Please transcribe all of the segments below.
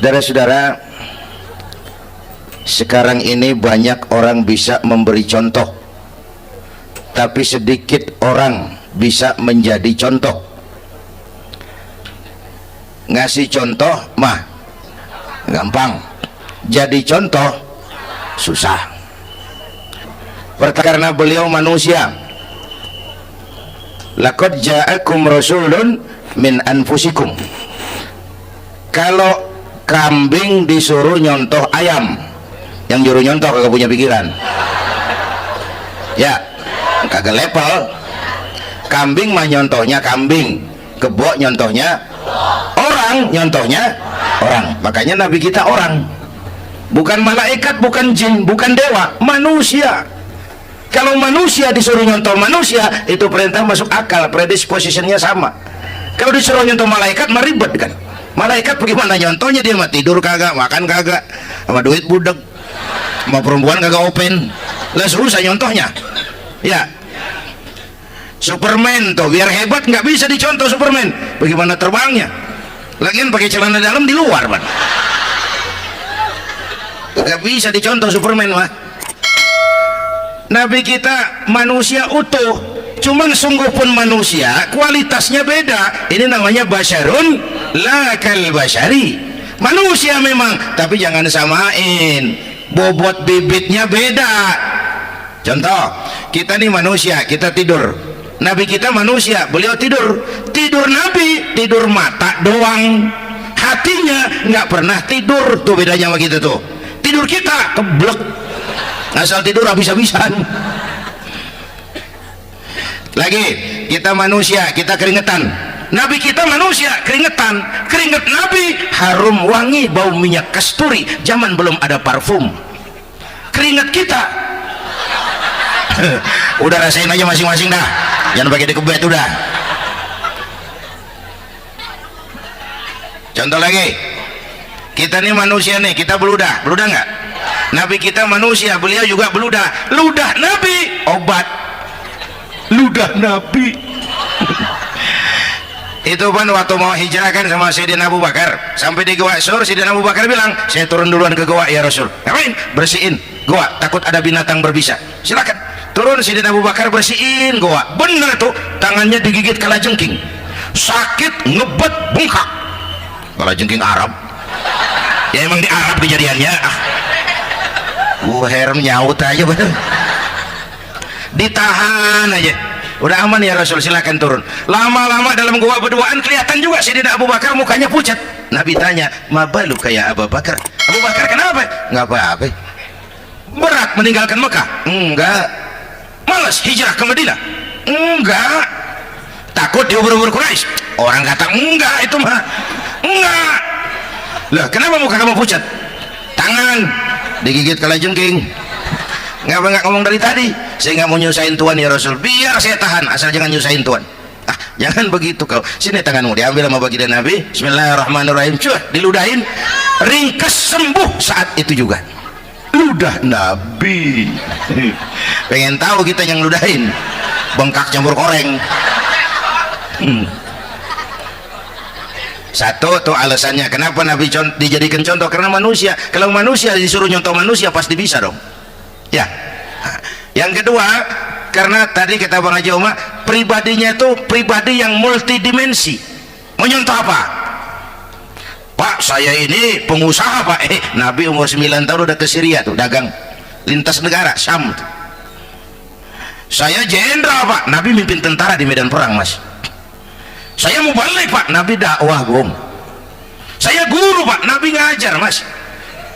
Saudara-saudara, sekarang ini banyak orang bisa memberi contoh, tapi sedikit orang bisa menjadi contoh. Ngasih contoh mah gampang, jadi contoh susah. Karena beliau manusia. Laqad ja'akum rasulun min anfusikum. Kalau kambing disuruh nyontoh ayam, yang nyuruh nyontoh kagak punya pikiran, ya kagak level. Kambing mah nyontohnya kambing, kebo nyontohnya orang, nyontohnya orang. Makanya Nabi kita orang, bukan malaikat, bukan jin, bukan dewa, manusia. Kalau manusia disuruh nyontoh manusia, itu perintah masuk akal, predispositionnya sama. Kalau disuruh nyontoh malaikat mah ribet kan. Malaikat bagaimana nyontohnya, dia mah tidur kagak, makan kagak, sama duit budek, sama perempuan kagak open, lah susah nyontohnya. Ya, Superman tuh biar hebat nggak bisa dicontoh Superman, bagaimana terbangnya, lagian pakai celana dalam di luar kan, nggak bisa dicontoh Superman mah. Nabi kita manusia utuh, cuman sungguh pun manusia kualitasnya beda. Ini namanya basyarun la kal basyari, manusia memang, tapi jangan samain, bobot bibitnya beda. Contoh, kita nih manusia, kita tidur. Nabi kita manusia, beliau tidur. Tidur Nabi, tidur mata doang, hatinya nggak pernah tidur. Tuh bedanya sama kita tuh. Tidur kita keblek, asal tidur habis-habisan. Lagi, kita manusia, kita keringetan. Nabi kita manusia, keringetan. Keringet Nabi harum wangi, bau minyak kasturi, zaman belum ada parfum. Keringet kita udah rasain aja masing-masing dah, jangan pakai dikebet udah. Contoh lagi, kita nih manusia nih, kita beludah nggak? Nabi kita manusia, beliau juga beludah. Ludah Nabi obat, ludah Nabi. Itu kan waktu mau hijrah kan sama Sayyidina Abu Bakar, sampai di Gua Sur, Sayyidina Abu Bakar bilang, saya turun duluan ke gua ya Rasul. Ngapain? Bersihin gua, takut ada binatang berbisa. Silakan turun. Sayyidina Abu Bakar bersihin gua, bener tuh, tangannya digigit kalajengking, sakit, ngebet, bengkak. Kalajengking Arab ya, emang di Arab kejadiannya. Herem nyaut aja bener, ditahan aja, udah aman ya Rasul, silakan turun. Lama-lama dalam gua berduaan kelihatan juga Sayyidina Abu Bakar mukanya pucat. Nabi tanya, mabalu kayak Abu Bakar? Abu Bakar kenapa? Nggak apa-apa. Berat meninggalkan Mekah? Enggak. Malas hijrah ke Madinah? Enggak. Takut diubur-ubur Quraisy? Orang kata enggak, itu mah enggak. Lah kenapa muka kamu pucat? Tangan digigit kalajengking. Ngapa nggak ngomong dari tadi? Saya nggak mau nyusahin Tuhan ya Rasul, biar saya tahan, asal jangan nyusahin Tuhan. Jangan begitu kau. Sini tanganmu, diambil sama baginda Nabi. Bismillahirrahmanirrahim. Cuh, diludahin, ringkes, sembuh saat itu juga. Ludah Nabi. Pengen tahu kita yang ludahin, bengkak campur koreng. Satu tuh alasannya kenapa Nabi dijadikan contoh, karena manusia. Kalau manusia disuruh nyontoh manusia pasti bisa dong ya. Yang kedua, karena tadi kata Bang Haji Umar, pribadinya itu pribadi yang multidimensi. Mau nyontoh apa? Pak, saya ini pengusaha Pak. Nabi umur 9 tahun udah ke Syria tuh, dagang lintas negara, Syam tuh. Saya jenderal Pak, Nabi mimpin tentara di medan perang Mas. Saya mau balik Pak, Nabi dakwah Bung. Saya guru Pak, Nabi ngajar Mas.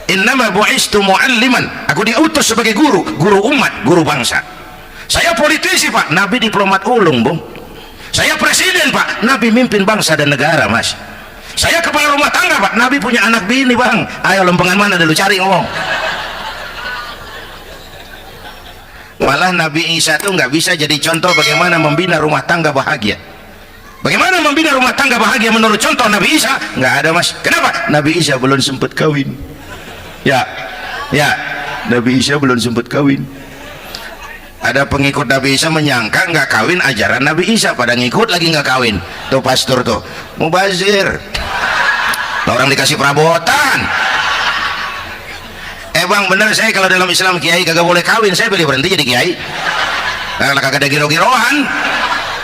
Innama bu'istu mu'alliman, aku diutus sebagai guru, guru umat, guru bangsa. Saya politisi Pak, Nabi diplomat ulung Bung. Saya presiden Pak, Nabi mimpin bangsa dan negara Mas. Saya kepala rumah tangga Pak, Nabi punya anak bini Bang. Ayo lempengan mana dulu, cari ngomong. Malah Nabi Isa tuh nggak bisa jadi contoh bagaimana membina rumah tangga bahagia. Bagaimana membina rumah tangga bahagia menurut contoh Nabi Isa? Nggak ada Mas. Kenapa? Nabi Isa belum sempat kawin. Ya, Nabi Isa belum sempat kawin. Ada pengikut Nabi Isa menyangka nggak kawin ajaran Nabi Isa, pada ngikut lagi nggak kawin. Tuh pastor tuh, mubazir. Orang dikasih perabotan, girohan. Bang bener, saya kalau dalam Islam kiai kagak boleh kawin, saya pilih berhenti jadi kiai karena kagak ada giro-girohan,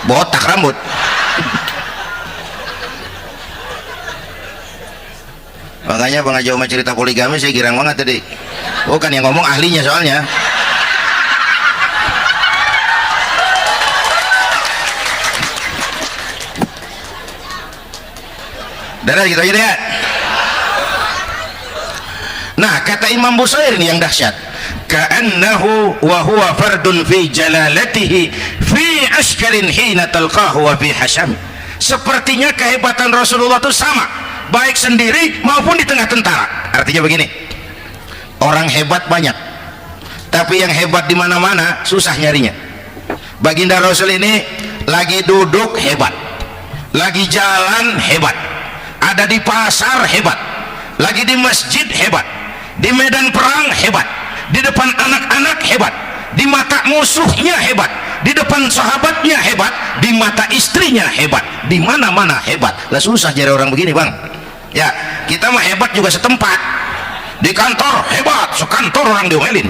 botak rambut. Makanya Bang Haji Omar cerita poligami saya girang banget tadi, bukan yang ngomong ahlinya soalnya. Darah gitu aja deh ya. Nah, kata Imam Busair ini yang dahsyat, ka'annahu wa huwa fardun fi jalalatihi fi ashkarin hina talqahu wa fi hasham. Sepertinya kehebatan Rasulullah itu sama, baik sendiri maupun di tengah tentara. Artinya begini, orang hebat banyak, tapi yang hebat di mana-mana susah nyarinya. Baginda Rasul ini lagi duduk hebat, lagi jalan hebat, ada di pasar hebat, lagi di masjid hebat, di medan perang hebat, di depan anak-anak hebat, di mata musuhnya hebat, di depan sahabatnya hebat, di mata istrinya hebat, di mana-mana hebat. Lah susah cari orang begini bang. Ya kita mah hebat juga setempat, di kantor hebat, sekantor orang diomelin,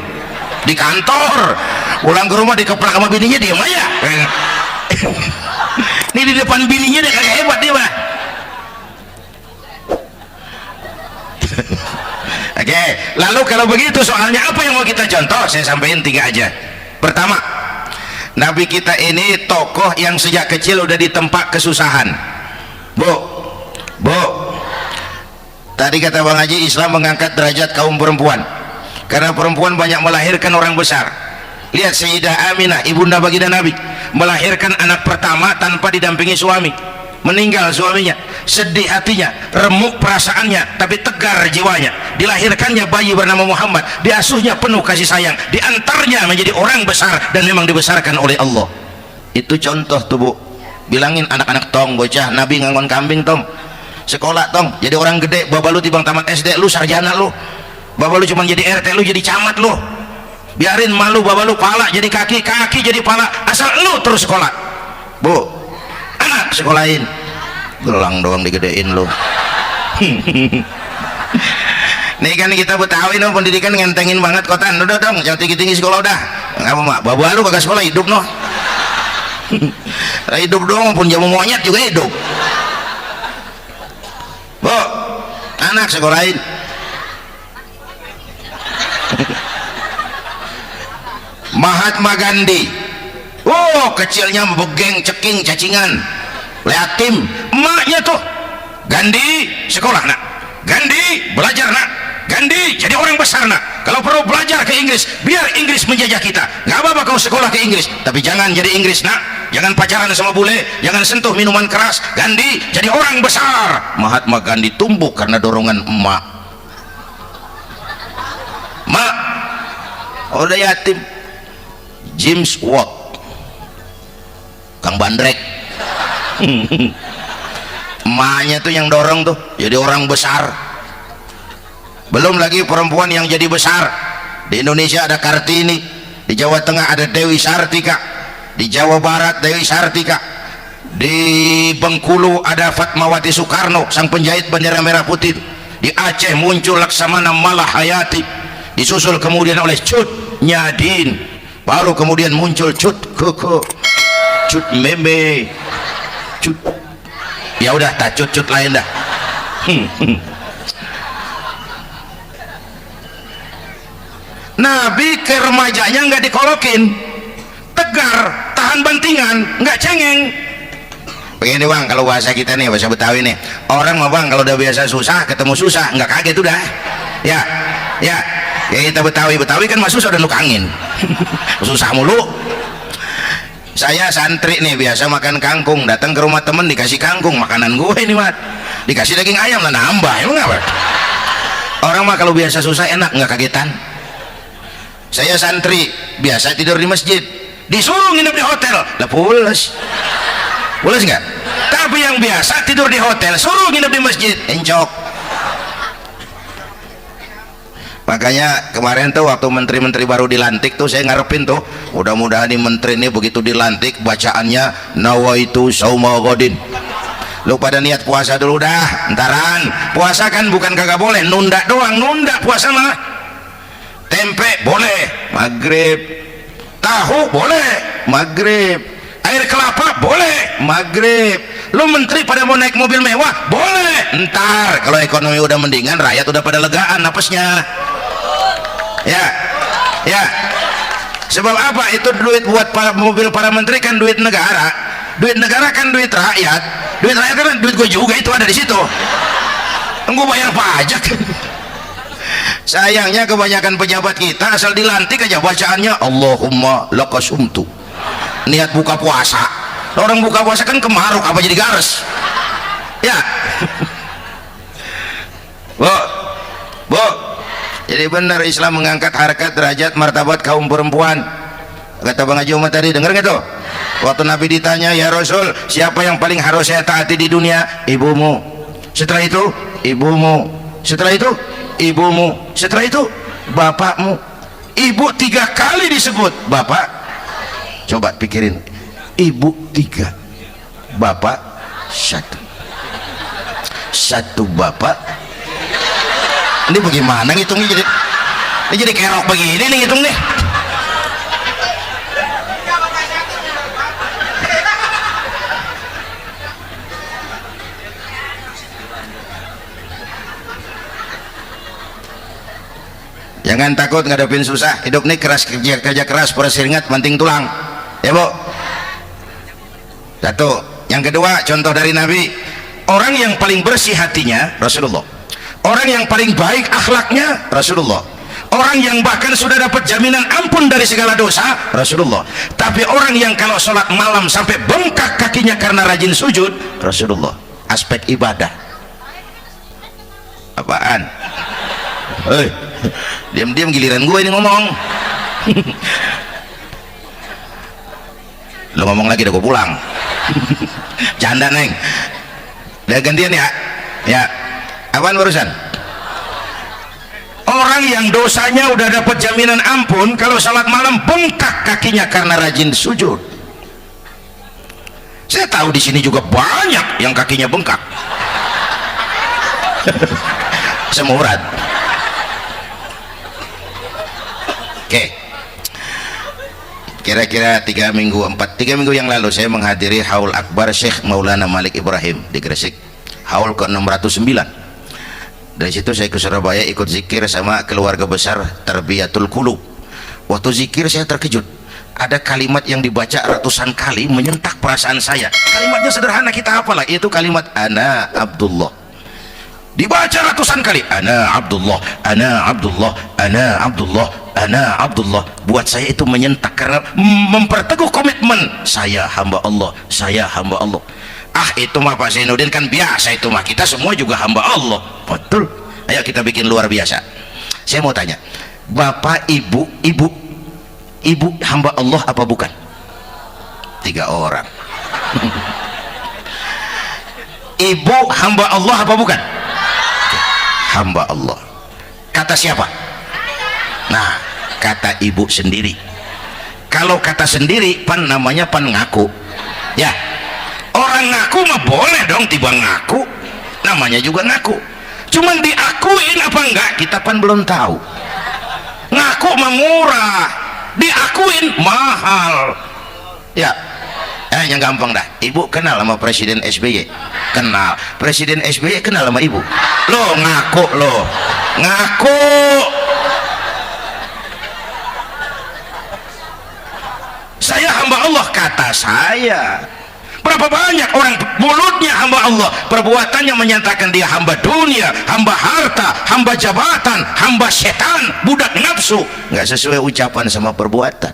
di kantor pulang ke rumah dikeplak sama bininya diam aja. Ini di depan bininya dia kagak hebat dia mah. Oke, lalu kalau begitu soalnya apa yang mau kita contoh? Saya sampaikan 3 aja. Pertama, Nabi kita ini tokoh yang sejak kecil udah ditempa kesusahan. Bu, tadi kata Bang Haji, Islam mengangkat derajat kaum perempuan karena perempuan banyak melahirkan orang besar. Lihat Sayyidah Aminah, ibunda baginda Nabi, melahirkan anak pertama tanpa didampingi suami. Meninggal suaminya, sedih hatinya, remuk perasaannya, tapi tegar jiwanya. Dilahirkannya bayi bernama Muhammad, diasuhnya penuh kasih sayang, diantarnya menjadi orang besar dan memang dibesarkan oleh Allah. Itu contoh tuh bu. Bilangin anak-anak tong, bocah Nabi ngangon kambing tong, sekolah tong, jadi orang gede. Baba lu tibang tamat SD, lu sarjana lu. Baba lu cuma jadi RT, lu jadi camat lu. Biarin malu, baba lu pala jadi kaki, kaki jadi pala, asal lu terus sekolah. Bu, anak sekolahin, gelang doang digedein lo. Nih kan kita Betawi no, pendidikan ngentengin banget kotan. Udah dong jangan tinggi-tinggi sekolah udah. Ngapa mak bawa lu kagak sekolah hidup no. Hidup dong pun jamu monyet juga hidup. Bu, anak sekolahin. Mahatma Gandhi, oh kecilnya begeng ceking cacingan, yatim. Emaknya tuh Gandhi sekolah nak, Gandhi belajar nak, Gandhi jadi orang besar nak. Kalau perlu belajar ke Inggris, biar Inggris menjajah kita, nggak apa-apa kau sekolah ke Inggris, tapi jangan jadi Inggris nak, jangan pacaran sama bule, jangan sentuh minuman keras. Gandhi jadi orang besar. Mahatma Gandhi tumbuh karena dorongan emak. Mak udah yatim. James Watt, Kang Bandrek, emaknya tuh yang dorong tuh jadi orang besar. Belum lagi perempuan yang jadi besar. Di Indonesia ada Kartini, di Jawa Tengah ada Dewi Sartika, di Jawa Barat Dewi Sartika, di Bengkulu ada Fatmawati Soekarno sang penjahit bendera merah putih, di Aceh muncul Laksamana Malahayati, disusul kemudian oleh Cut Nyadin, baru kemudian muncul Cut Koko, Cut Meme, Cut, ya udah tak cut lain dah. Nabi ke remajanya nggak dikolokin, tegar, tahan bantingan, nggak cengeng. Begini bang, kalau bahasa kita nih, bahasa Betawi nih, orang mah bang kalau udah biasa susah ketemu susah nggak kaget udah. Ya kita Betawi kan mah susah udah nuk angin. Susah mulu. Saya santri nih biasa makan kangkung, datang ke rumah temen dikasih kangkung, makanan gue ini mah dikasih daging ayam lah nambah, emang apa? Orang mah kalau biasa susah enak nggak kagetan. Saya santri biasa tidur di masjid, disuruh nginep di hotel lah pules nggak? Tapi yang biasa tidur di hotel suruh nginep di masjid encok. Makanya kemarin tuh waktu menteri-menteri baru dilantik tuh saya ngarepin tuh mudah-mudahan nih menteri ini begitu dilantik bacaannya nawaitu sauma ghadin, Lu pada niat puasa dulu dah, entaran. Puasa kan bukan kagak boleh, nunda doang, nunda puasa mah. Tempe boleh, maghrib. Tahu boleh, maghrib. Air kelapa boleh, maghrib. Lu menteri pada mau naik mobil mewah, boleh. Ntar kalau ekonomi udah mendingan, rakyat udah pada legaan napasnya. Ya, ya. Sebab apa? Itu duit buat para mobil para menteri kan duit negara. Duit negara kan duit rakyat. Duit rakyat kan duit gue juga, itu ada di situ. Gue bayar pajak. Sayangnya kebanyakan pejabat kita asal dilantik aja bacaannya Allahumma lakasumtu. Niat buka puasa. Orang buka puasa kan kemaruk apa jadi gares. Ya. Bu. Jadi benar Islam mengangkat harkat, derajat, martabat kaum perempuan. Kata Bang Haji Umar tadi, dengar nggak tuh? Waktu Nabi ditanya, ya Rasul, siapa yang paling harus saya taati di dunia? Ibumu. Setelah itu, ibumu. Setelah itu, ibumu. Setelah itu, bapakmu. Ibu 3 kali disebut. Bapak, coba pikirin. Ibu 3, bapak 1. 1 bapak. Ini bagaimana ngitungnya jadi kerok begini nih ngitung nih. Jangan takut ngadepin susah, hidup nih keras, kerja keras, peras keringat, banting tulang, ya Bu. Satu. Yang kedua, contoh dari Nabi, orang yang paling bersih hatinya Rasulullah, orang yang paling baik akhlaknya Rasulullah, orang yang bahkan sudah dapat jaminan ampun dari segala dosa Rasulullah. Tapi orang yang kalau sholat malam sampai bengkak kakinya karena rajin sujud Rasulullah. Aspek ibadah apaan? Diam-diam giliran gue ini ngomong. Lo ngomong lagi udah gue pulang. Canda neng. Udah gantian ya. Ya. Apaan urusan? Orang yang dosanya udah dapat jaminan ampun, kalau salat malam bengkak kakinya karena rajin sujud. Saya tahu di sini juga banyak yang kakinya bengkak. Semurad. Oke. Kira-kira 3 minggu yang lalu saya menghadiri haul akbar Syekh Maulana Malik Ibrahim di Gresik, haul ke-609. Dari situ saya ke Surabaya ikut zikir sama keluarga besar Tarbiyatul Qulub. Waktu zikir saya terkejut, ada kalimat yang dibaca ratusan kali menyentak perasaan saya. Kalimatnya sederhana, kita hafalah, itu kalimat ana Abdullah. Dibaca ratusan kali, ana Abdullah, ana Abdullah, ana Abdullah, ana Abdullah. Buat saya itu menyentak karena memperteguh komitmen, saya hamba Allah, saya hamba Allah. Itu mah Pak Zainuddin kan biasa, itu mah kita semua juga hamba Allah. Betul. Ayo kita bikin luar biasa. Saya mau tanya, bapak ibu hamba Allah apa bukan? 3 orang. Ibu hamba Allah apa bukan? Hamba Allah. Kata siapa? Nah, kata ibu sendiri. Kalau kata sendiri pan namanya pan ngaku. Ya, orang ngaku mah boleh dong, tiba ngaku, namanya juga ngaku. Cuman diakuin apa enggak kita pan belum tahu. Ngaku mah murah, diakuin mahal. Ya, yang gampang dah. Ibu kenal sama Presiden SBY? Kenal. Presiden SBY kenal sama ibu? Lo ngaku, lo ngaku. Saya hamba Allah, kata saya. Berapa banyak orang mulutnya hamba Allah, perbuatannya menyatakan dia hamba dunia, hamba harta, hamba jabatan, hamba setan, budak nafsu. Nggak sesuai ucapan sama perbuatan.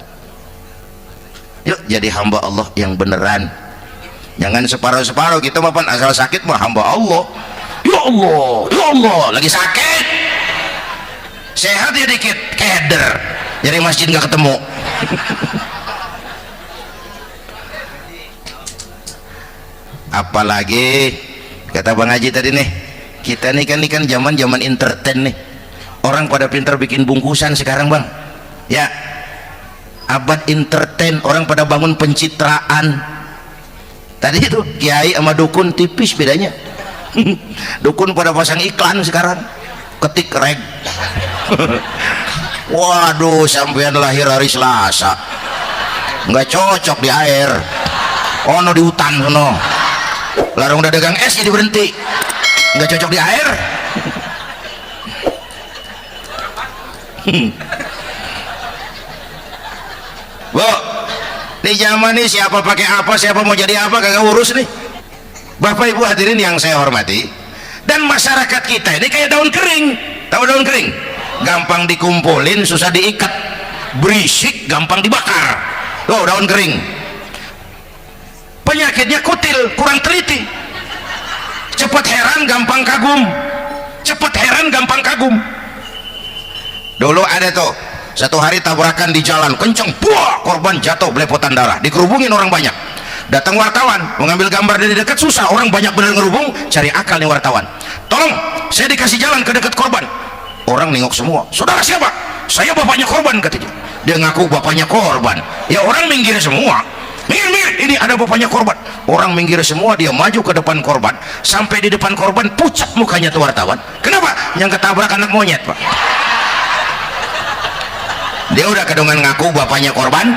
Yuk jadi hamba Allah yang beneran. Jangan separuh-separuh, kita mapan asal sakit mah hamba Allah. Ya Allah, ya Allah, lagi sakit. Sehat ya dikit, keder. Jadi masjid nggak ketemu. Apalagi kata Bang Haji tadi nih, kita nih kan zaman entertain nih, orang pada pintar bikin bungkusan sekarang Bang. Ya, abad entertain, orang pada bangun pencitraan. Tadi itu kiai sama dukun tipis bedanya. Dukun pada pasang iklan sekarang, ketik reg. Waduh, sampean lahir hari Selasa, nggak cocok di air, ono di hutan sono, larang udah dagang es jadi berhenti, nggak cocok di air. Bu, di zaman ini siapa pakai apa, siapa mau jadi apa, kagak urus nih. Bapak Ibu hadirin yang saya hormati, dan masyarakat kita ini kayak daun kering. Tahu daun kering? Gampang dikumpulin, susah diikat, berisik, gampang dibakar. Tuh daun kering. Penyakitnya kutil, kurang teliti, cepat heran, gampang kagum. Cepat heran, gampang kagum. Dulu ada tuh satu hari tabrakan di jalan kenceng, buah, korban jatuh belepotan darah, dikerubungin orang banyak. Datang wartawan mengambil gambar dari dekat, susah, orang banyak bener ngerubung, cari akal nih wartawan. Tolong saya dikasih jalan ke dekat korban. Orang nengok semua. Saudara siapa? Saya bapaknya korban, katanya. Dia ngaku bapaknya korban. Ya orang minggir semua. Minggir, ini ada bapaknya korban. Orang minggir semua, dia maju ke depan korban. Sampai di depan korban pucat mukanya tuh wartawan. Kenapa? Yang ketabrak anak monyet, Pak. Dia udah kedongan ngaku bapaknya korban.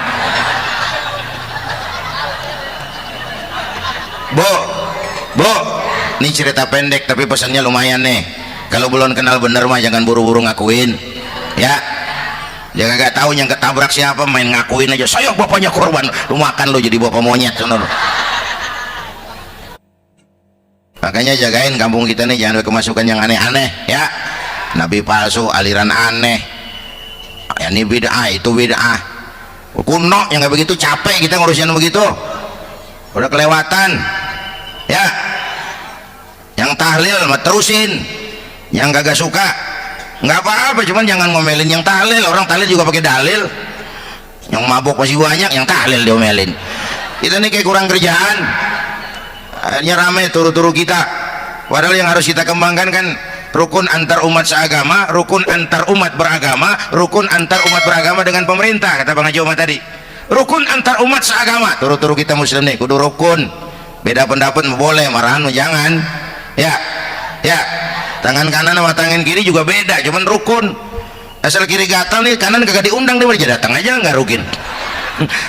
Bu, ini cerita pendek tapi pesannya lumayan nih. Kalau belum kenal bener mah jangan buru-buru ngakuin, ya. Dia kagak tahu yang ketabrak siapa, main ngakuin aja. Saya bapaknya korban, lu makan lu jadi bapak monyet, sono. Makanya jagain kampung kita nih, jangan kemasukan yang aneh-aneh, ya. Nabi palsu, aliran aneh. Ya, ini bid'ah, itu bid'ah. Kuno yang nggak begitu, capek kita ngurusin begitu. Udah kelewatan, ya. Yang tahlil mah terusin, yang kagak suka nggak apa-apa, cuman jangan ngomelin yang tahlil. Orang tahlil juga pakai dalil. Yang mabuk masih banyak, yang tahlil diomelin. Kita nih kayak kurang kerjaan, akhirnya rame turu-turu kita. Padahal yang harus kita kembangkan kan rukun antar umat seagama, rukun antar umat beragama, rukun antar umat beragama dengan pemerintah, kata Bang Haji Omar tadi. Rukun antar umat seagama, turu-turu kita muslim nih kudu rukun. Beda pendapat boleh, marahan jangan, ya, ya. Tangan kanan sama tangan kiri juga beda, cuman rukun. Asal kiri gatal nih, kanan kagak diundang, dia aja datang aja nggak rukin.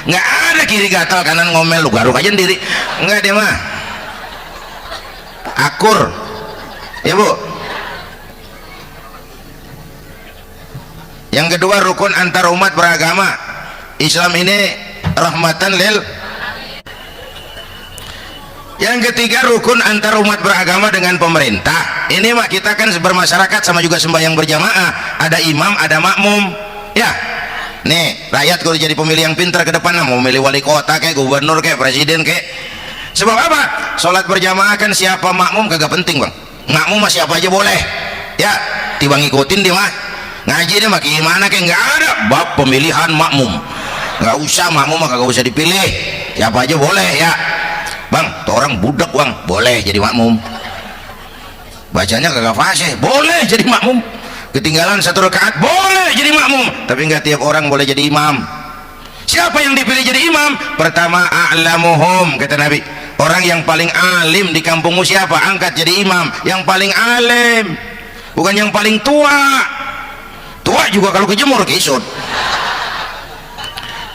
Nggak ada kiri gatal kanan ngomel, lu garuk aja sendiri, nggak, dia mah akur, ya Bu. Yang kedua rukun antar umat beragama. Islam ini rahmatan lil. Yang ketiga rukun antar umat beragama dengan pemerintah. Ini mah kita kan bermasyarakat sama juga sembahyang berjamaah, ada imam, ada makmum, ya. Nih rakyat kalau jadi pemilih yang pintar ke depan, mau milih wali kota kayak gubernur kayak presiden kayak. Sebab apa? Sholat berjamaah kan siapa makmum kagak penting, Bang. Makmum mah siapa aja boleh, ya. Tiba ngikutin dia mah. Ngaji dia mah gimana kayak nggak ada bab pemilihan makmum. Nggak usah, makmum mah kagak usah dipilih, siapa aja boleh, ya. Bang, tuh orang budak, Bang, boleh jadi makmum. Bacanya kagak fasih, boleh jadi makmum. Ketinggalan satu rakaat, boleh jadi makmum. Tapi nggak tiap orang boleh jadi imam. Siapa yang dipilih jadi imam? Pertama a'lamuhum, kata Nabi. Orang yang paling alim di kampungmu siapa? Angkat jadi imam. Yang paling alim, bukan yang paling tua. Tua juga kalau kejemur kisut.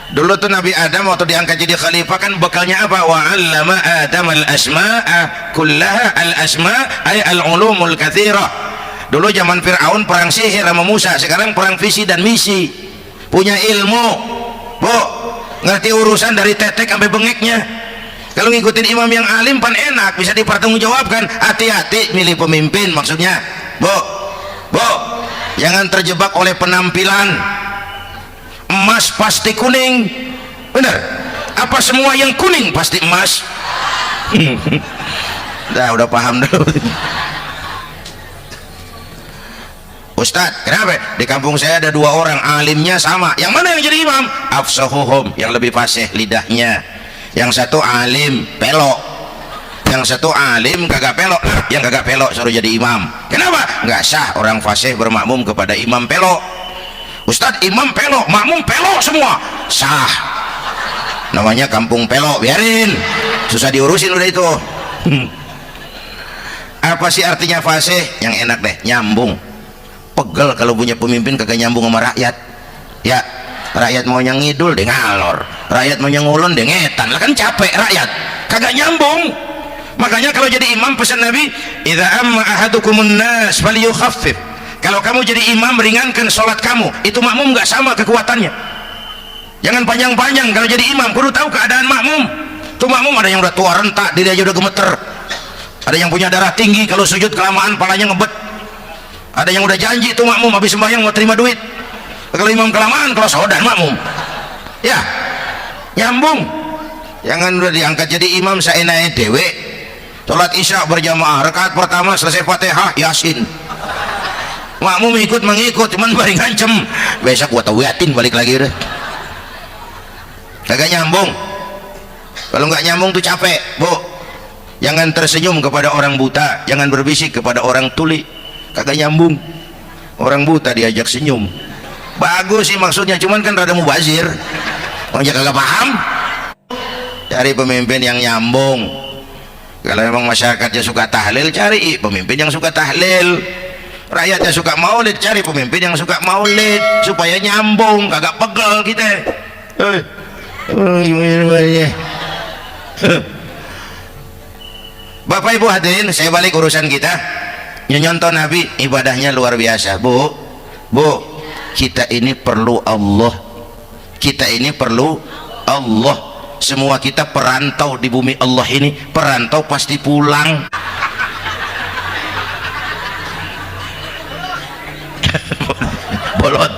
Dulu tuh Nabi Adam waktu diangkat jadi khalifah kan bekalnya apa? Wa 'allama Adam al-asma'a kullaha, al-asma' ay al-ulumul katsirah. Dulu zaman Firaun perang sihir sama Musa, sekarang perang visi dan misi. Punya ilmu, Bu, ngerti urusan dari tetek sampai bengeknya. Kalau ngikutin imam yang alim pan enak, bisa dipertanggungjawabkan. Hati-hati milih pemimpin, maksudnya, Bu, jangan terjebak oleh penampilan. Emas pasti kuning, benar? Apa semua yang kuning pasti emas? Udah paham dulu. Ustadz, kenapa? Di kampung saya ada dua orang alimnya sama. Yang mana yang jadi imam? Afsahuhum, yang lebih fasih lidahnya. Yang satu alim pelok, yang satu alim kagak pelok. Yang kagak pelok suruh jadi imam. Kenapa? Nggak sah orang fasih bermakmum kepada imam pelok. Ustadz, imam pelok, makmum pelok semua. Sah. namanya kampung pelok, biarin, susah diurusin udah itu. Apa sih artinya fasih? Yang enak deh, nyambung. Pegel kalau punya pemimpin kagak nyambung sama rakyat. Ya, rakyat mau yang ngidul deh ngalor, rakyat mau yang ngulon deh ngetan, lah kan capek rakyat, kagak nyambung. Makanya kalau jadi imam pesan Nabi, idza amma ahadukumun nas falyukhaffif. Kalau kamu jadi imam, ringankan sholat kamu. Itu makmum nggak sama kekuatannya, jangan panjang-panjang. Kalau jadi imam kudu tahu keadaan makmum. Tuh makmum ada yang udah tua rentak, diri aja udah gemeter, ada yang punya darah tinggi, kalau sujud kelamaan palanya ngebet, ada yang udah janji tuh makmum habis sembahyang mau terima duit. Kalau imam kelamaan, kalau sodan makmum ya nyambung. Jangan udah diangkat jadi imam saenaknya dewe. Sholat isya berjamaah, rakaat pertama selesai Fatihah Yasin, makmum ikut mengikut, cuman bari ngancem besok gua tawiatin balik lagi udah. Kagak nyambung. Kalau nggak nyambung tuh capek, Bu. Jangan tersenyum kepada orang buta, jangan berbisik kepada orang tuli, kagak nyambung. Orang buta diajak senyum, bagus sih maksudnya, cuman kan rada mubazir, orang kagak paham. Cari pemimpin yang nyambung. Kalau memang masyarakatnya suka tahlil, cari pemimpin yang suka tahlil. Rakyatnya suka maulid, cari pemimpin yang suka maulid, supaya nyambung, kagak pegel kita. Bapak Ibu hadirin, saya balik urusan kita. Nyonton Nabi ibadahnya luar biasa, Bu. Kita ini perlu Allah. Kita ini perlu Allah. Semua kita perantau di bumi Allah ini. Perantau pasti pulang. Bolot.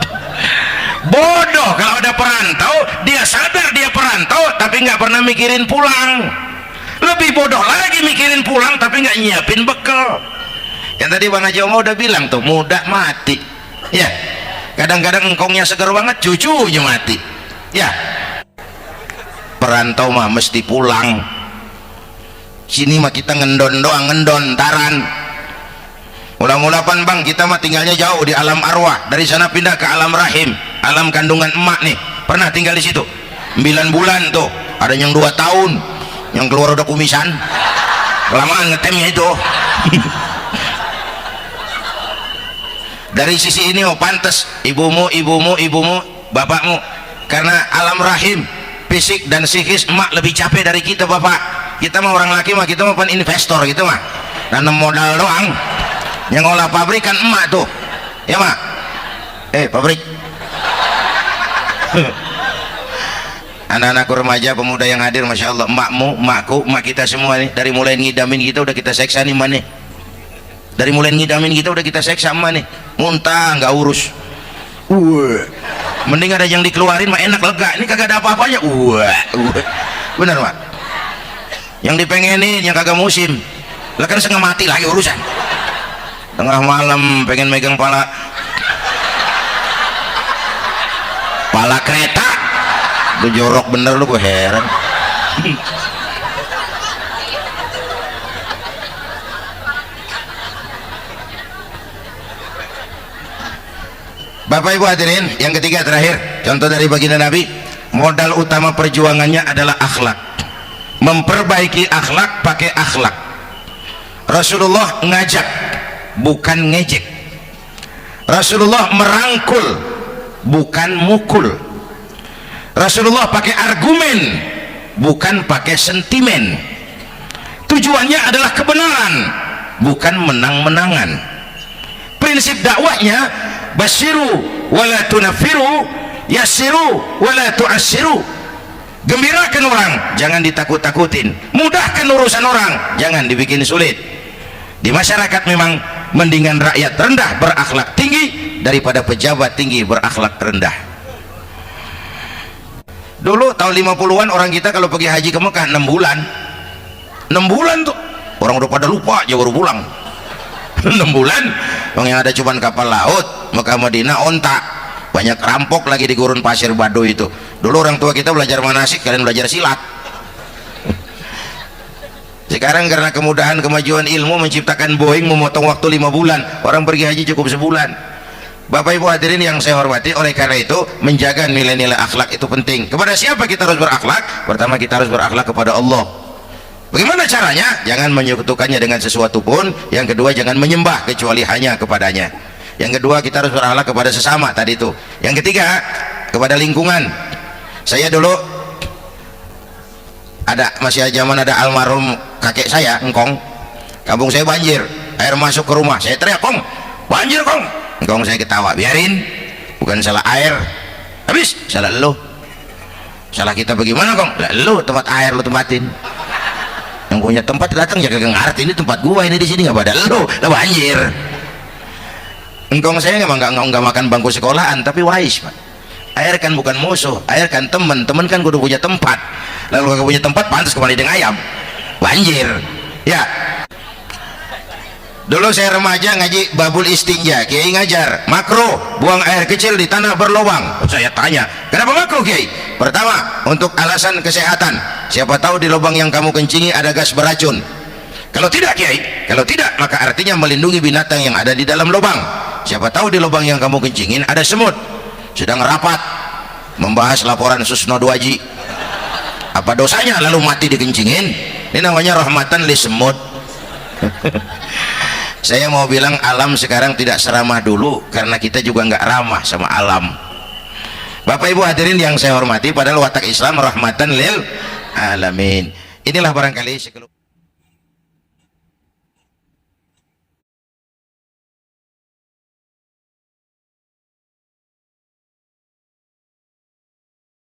Bodoh kalau ada perantau, dia sadar dia perantau tapi nggak pernah mikirin pulang. Lebih bodoh lagi mikirin pulang tapi nggak nyiapin bekal. Yang tadi Bang Haji Omar udah bilang tuh, muda mati. Ya, kadang-kadang engkongnya seger banget, cucunya mati. Ya, perantau mah mesti pulang. Sini mah kita ngendon doang, ngendon taran. Ulang-ulapan Bang, kita mah tinggalnya jauh di alam arwah. Dari sana pindah ke alam rahim, alam kandungan emak nih. Pernah tinggal di situ 9 bulan tuh. Ada yang 2 tahun, yang keluar udah kumisan. Kelamaan ngetemnya itu. Dari sisi ini oh pantas ibumu, bapakmu, karena alam rahim, fisik dan psikis emak lebih capek dari kita bapak. Kita mah orang laki mah, kita mah pan investor gitu mah, nanam modal doang. Yang ngolah pabrik kan emak tuh, ya mak. Pabrik. Anak-anak remaja, pemuda yang hadir, masya Allah, emakmu, emakku, emak kita semua nih, dari mulai ngidamin kita udah kita seksa nih mana. Dari mulai ngidamin kita udah kita seksa mana nih, muntah nggak urus. Mending ada yang dikeluarin mah enak, lega. Ini kagak ada apa-apanya. Bener mak. Yang dipengenin yang kagak musim, lah kan setengah mati lagi urusan. Tengah malam pengen megang pala kereta, lu jorok bener lu, gue heran. Bapak Ibu hadirin, yang ketiga terakhir, contoh dari baginda Nabi, modal utama perjuangannya adalah akhlak. Memperbaiki akhlak, pakai akhlak. Rasulullah ngajak, bukan ngejek. Rasulullah merangkul, bukan mukul. Rasulullah pakai argumen, bukan pakai sentimen. Tujuannya adalah kebenaran, bukan menang-menangan. Prinsip dakwahnya, basyiru wala tunafiru, yassiru wala tu'assiru. Gembirakan orang, jangan ditakut-takutin. Mudahkan urusan orang, jangan dibikin sulit. Di masyarakat memang mendingan rakyat rendah berakhlak tinggi daripada pejabat tinggi berakhlak rendah. Dulu tahun 50-an orang kita kalau pergi haji ke Mekah 6 bulan. 6 bulan tuh orang udah pada lupa aja baru pulang. 6 bulan yang ada cuman kapal laut, Mekah Madinah onta, banyak rampok lagi di gurun pasir Baduy itu. Dulu orang tua kita belajar manasik, kalian belajar silat. Sekarang karena kemudahan kemajuan ilmu menciptakan Boeing memotong waktu 5 bulan, orang pergi haji cukup sebulan. Bapak Ibu hadirin yang saya hormati, oleh karena itu menjaga nilai-nilai akhlak itu penting. Kepada siapa kita harus berakhlak? Pertama, kita harus berakhlak kepada Allah. Bagaimana caranya? Jangan menyekutukannya dengan sesuatu pun. Yang kedua, jangan menyembah kecuali hanya kepadanya. Yang kedua, kita harus berakhlak kepada sesama tadi itu. Yang ketiga, kepada lingkungan. Saya dulu masih zaman ada almarhum kakek saya, engkong. Kampung saya banjir, air masuk ke rumah. Saya teriak, "Kong, banjir, Kong." Engkong saya ketawa, "Biarin, bukan salah air." Habis, salah lo. Salah kita bagaimana, Kong? Lah lo tempat air lo tempatin. Yang punya tempat datang ya kagak ngerti, ini tempat gua, ini di sini nggak pada lo, lah banjir. Engkong saya nggak makan bangku sekolahan, tapi wise, Pak. Air kan bukan musuh, air kan teman kan kudu punya tempat. Lalu kalau punya tempat, pantas kembali dengan ayam. Banjir, ya. Dulu saya remaja ngaji babul istinja, Kiai ngajar makro, buang air kecil di tanah berlubang. Saya tanya, kenapa makro, Kiai? Pertama, untuk alasan kesehatan. Siapa tahu di lubang yang kamu kencingi ada gas beracun. Kalau tidak, Kiai, kalau tidak, maka artinya melindungi binatang yang ada di dalam lubang. Siapa tahu di lubang yang kamu kencingin ada semut. Sedang rapat membahas laporan Susno Duaji. Apa dosanya lalu mati dikencingin? Ini namanya rahmatan li semut. Saya mau bilang alam sekarang tidak seramah dulu, karena kita juga nggak ramah sama alam. Bapak Ibu hadirin yang saya hormati, padahal watak Islam rahmatan lil alamin. Inilah barangkali